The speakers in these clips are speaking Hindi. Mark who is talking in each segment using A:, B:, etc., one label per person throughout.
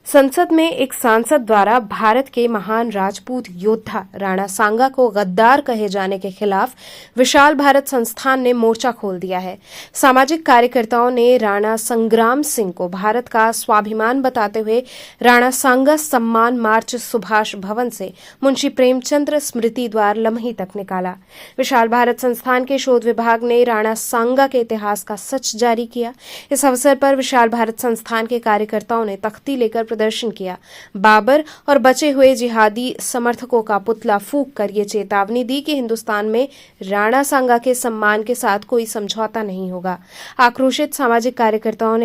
A: संसद में एक सांसद द्वारा भारत के महान राजपूत योद्धा राणा सांगा को गद्दार कहे जाने के खिलाफ विशाल भारत संस्थान ने मोर्चा खोल दिया है। सामाजिक कार्यकर्ताओं ने राणा संग्राम सिंह को भारत का स्वाभिमान बताते हुए राणा सांगा सम्मान मार्च सुभाष भवन से मुंशी प्रेमचंद्र स्मृति द्वार लम्ही तक निकाला। विशाल भारत संस्थान के शोध विभाग ने राणा सांगा के इतिहास का सच जारी किया। इस अवसर पर विशाल भारत संस्थान के कार्यकर्ताओं ने तख्ती लेकर प्रदर्शन किया। बाबर और बचे हुए जिहादी समर्थकों का पुतला फूंक कर ये चेतावनी दी कि हिंदुस्तान में राणा सांगा के सम्मान के साथ कोई समझौता नहीं होगा। आक्रोशित सामाजिक कार्यकर्ताओं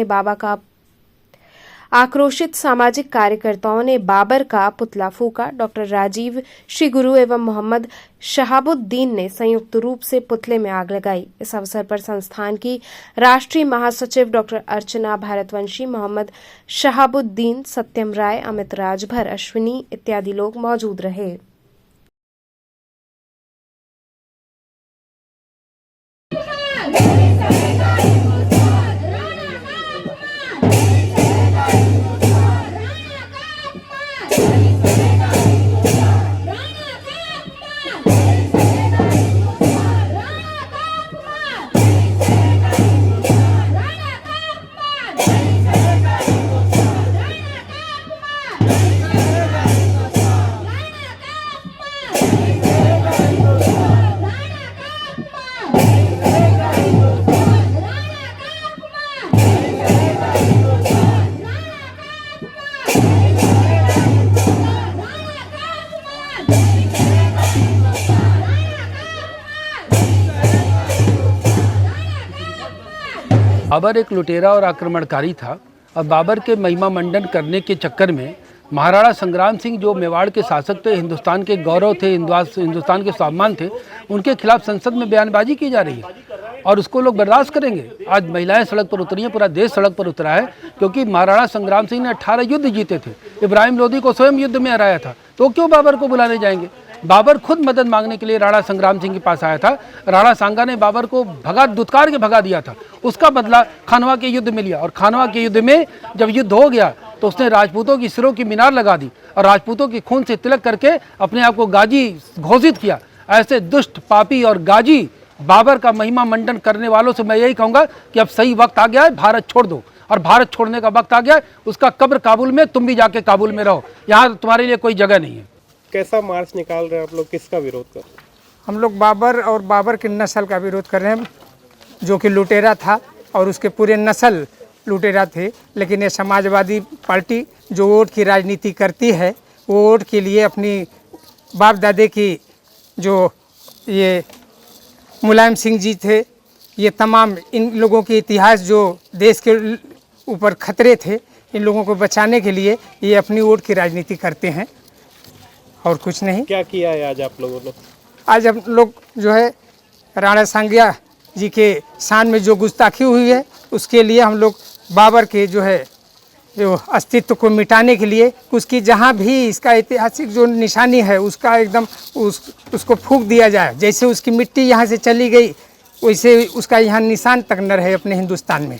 A: ने बाबर का पुतला फूंका। डॉक्टर राजीव श्री गुरु एवं मोहम्मद शहाबुद्दीन ने संयुक्त रूप से पुतले में आग लगाई। इस अवसर पर संस्थान की राष्ट्रीय महासचिव डॉक्टर अर्चना भारतवंशी, मोहम्मद शहाबुद्दीन, सत्यम राय, अमित राजभर, अश्विनी इत्यादि लोग मौजूद रहे।
B: बाबर एक लुटेरा और आक्रमणकारी था और बाबर के महिमा मंडन करने के चक्कर में महाराणा संग्राम सिंह जो मेवाड़ के शासक थे, हिंदुस्तान के गौरव थे, हिंदुस्तान के स्वाभिमान थे, उनके खिलाफ संसद में बयानबाजी की जा रही है और उसको लोग बर्दाश्त करेंगे। आज महिलाएं सड़क पर उतरी हैं, पूरा देश सड़क पर उतरा है क्योंकि महाराणा संग्राम सिंह ने 18 युद्ध जीते थे। इब्राहिम लोदी को स्वयं युद्ध में हराया था, तो क्यों बाबर को बुलाने जाएंगे। बाबर खुद मदद मांगने के लिए राणा संग्राम सिंह के पास आया था। राणा सांगा ने बाबर को दुत्कार के भगा दिया था। उसका बदला खानवा के युद्ध में लिया और खानवा के युद्ध में जब युद्ध हो गया तो उसने राजपूतों की सिरों की मीनार लगा दी और राजपूतों के खून से तिलक करके अपने आप को गाजी घोषित किया। ऐसे दुष्ट, पापी और गाजी बाबर का महिमा मंडन करने वालों से मैं यही कहूँगा कि अब सही वक्त आ गया है, भारत छोड़ दो। और भारत छोड़ने का वक्त आ गया है, उसका कब्र काबुल में, तुम भी जाके काबुल में रहो, यहाँ तुम्हारे लिए कोई जगह नहीं है।
C: कैसा मार्च निकाल रहे हैं आप लोग, किसका विरोध कर रहे हैं?
D: हम लोग बाबर और बाबर की नस्ल का विरोध कर रहे हैं, जो कि लुटेरा था और उसके पूरे नस्ल लुटेरा थे। लेकिन ये समाजवादी पार्टी जो वोट की राजनीति करती है, वो वोट के लिए अपनी बाप दादे की जो ये मुलायम सिंह जी थे, ये तमाम इन लोगों के इतिहास जो देश के ऊपर खतरे थे, इन लोगों को बचाने के लिए ये अपनी वोट की राजनीति करते हैं और कुछ नहीं।
C: क्या किया है आज आप लोगों ने?
D: आज हम लोग जो है राणा सांगा जी के शान में जो गुस्ताखी हुई है, उसके लिए हम लोग बाबर के जो है जो अस्तित्व को मिटाने के लिए उसकी जहाँ भी इसका ऐतिहासिक जो निशानी है उसका एकदम उसको फूंक दिया जाए। जैसे उसकी मिट्टी यहाँ से चली गई, वैसे उसका यहाँ निशान तक न रहे अपने हिंदुस्तान में।